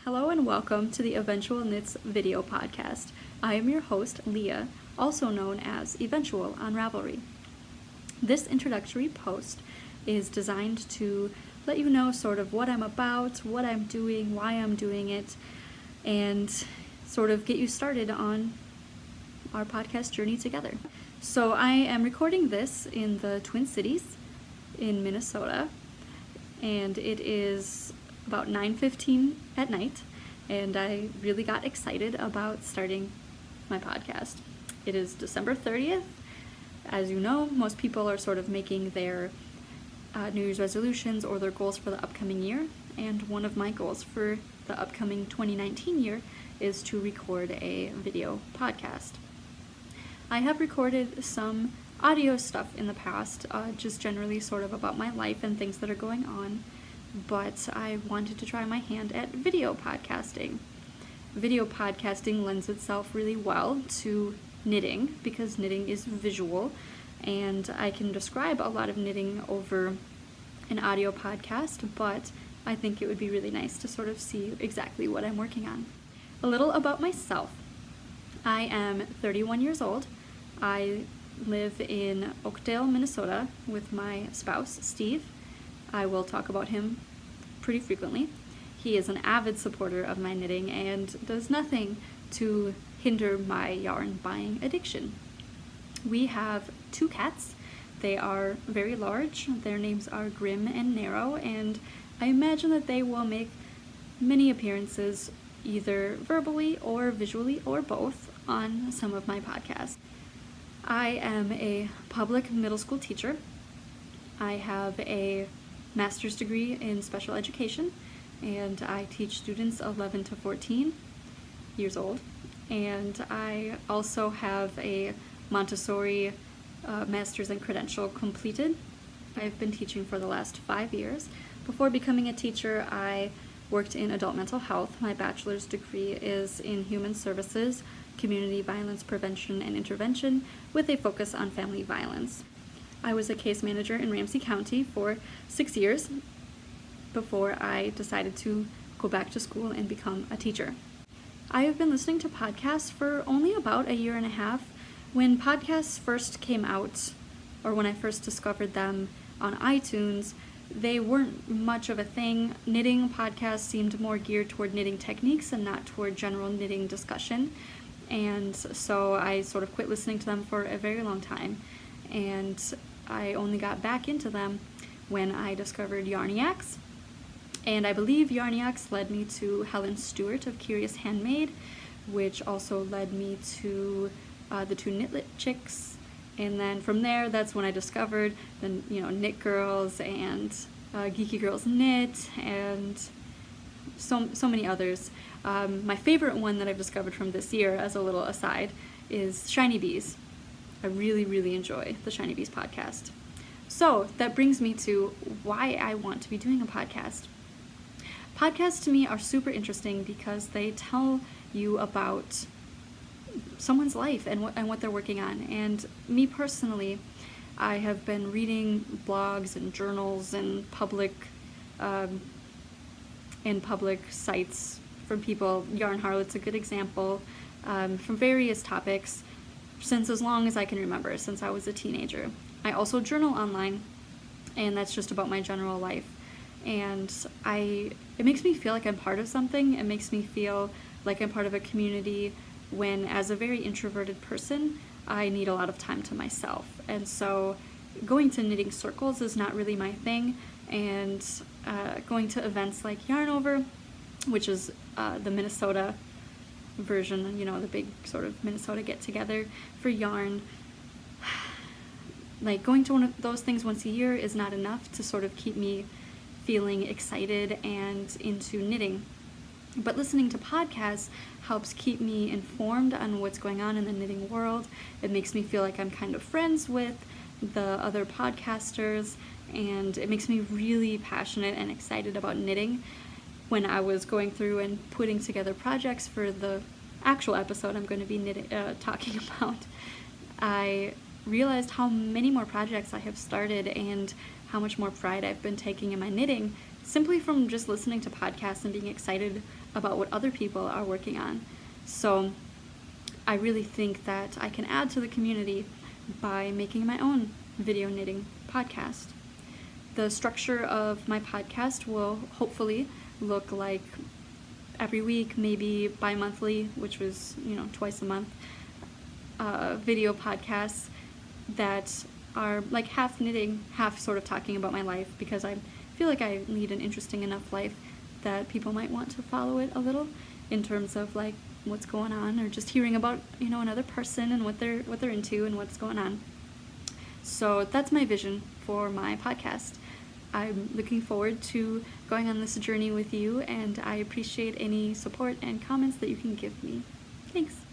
Hello and welcome to the Eventual Knits video podcast. I am your host, Leah, also known as Eventual on Ravelry. This introductory post is designed to let you know sort of what I'm about, what I'm doing, why I'm doing it, and sort of get you started on our podcast journey together. So I am recording this in the Twin Cities in Minnesota, and it is about 9:15 at night, and I really got excited about starting my podcast. It is December 30th. As you know, most people are sort of making their New Year's resolutions or their goals for the upcoming year, and one of my goals for the upcoming 2019 year is to record a video podcast. I have recorded some audio stuff in the past, just generally sort of about my life and things that are going on, but I wanted to try my hand at video podcasting. Video podcasting lends itself really well to knitting because knitting is visual, and I can describe a lot of knitting over an audio podcast, but I think it would be really nice to sort of see exactly what I'm working on. A little about myself. I am 31 years old. I live in Oakdale, Minnesota with my spouse, Steve. I will talk about him pretty frequently. He is an avid supporter of my knitting and does nothing to hinder my yarn buying addiction. We have 2 cats. They are very large. Their names are Grim and Narrow, and I imagine that they will make many appearances either verbally or visually or both on some of my podcasts. I am a public middle school teacher. I have a master's degree in special education, and I teach students 11 to 14 years old. And I also have a Montessori master's and credential completed. I've been teaching for the last 5 years. Before becoming a teacher, I worked in adult mental health. My bachelor's degree is in human services, community violence prevention and intervention, with a focus on family violence. I was a case manager in Ramsey County for 6 years before I decided to go back to school and become a teacher. I have been listening to podcasts for only about a year and a half. When podcasts first came out, or when I first discovered them on iTunes, they weren't much of a thing. Knitting podcasts seemed more geared toward knitting techniques and not toward general knitting discussion. And so I sort of quit listening to them for a very long time. And I only got back into them when I discovered Yarniacs. And I believe Yarniacs led me to Helen Stewart of Curious Handmade, which also led me to the 2 Knitlit Chicks. And then from there, that's when I discovered the Knit Girls and Geeky Girls Knit and so many others. My favorite one that I've discovered from this year, as a little aside, is Shiny Bees. I really, really enjoy the Shiny Bees podcast. So that brings me to why I want to be doing a podcast. Podcasts to me are super interesting because they tell you about someone's life and what they're working on. And me personally, I have been reading blogs and journals and public sites from people. Yarn Harlot's a good example, from various topics since as long as I can remember, since I was a teenager. I also journal online, and that's just about my general life. And it makes me feel like I'm part of something. It makes me feel like I'm part of a community when, as a very introverted person, I need a lot of time to myself. And so going to knitting circles is not really my thing, and going to events like Yarn Over, which is the Minnesota version, the big sort of Minnesota get-together for yarn. Like, going to one of those things once a year is not enough to sort of keep me feeling excited and into knitting. But listening to podcasts helps keep me informed on what's going on in the knitting world. It makes me feel like I'm kind of friends with the other podcasters, and it makes me really passionate and excited about knitting. When I was going through and putting together projects for the actual episode I'm going to be talking about, I realized how many more projects I have started and how much more pride I've been taking in my knitting simply from just listening to podcasts and being excited about what other people are working on. So I really think that I can add to the community by making my own video knitting podcast. The structure of my podcast will hopefully look like every week, maybe bi-monthly, which was, twice a month, video podcasts that are like half knitting, half sort of talking about my life, because I feel like I lead an interesting enough life that people might want to follow it a little in terms of like what's going on, or just hearing about, another person and what they're into and what's going on. So that's my vision for my podcast. I'm looking forward to going on this journey with you, and I appreciate any support and comments that you can give me. Thanks.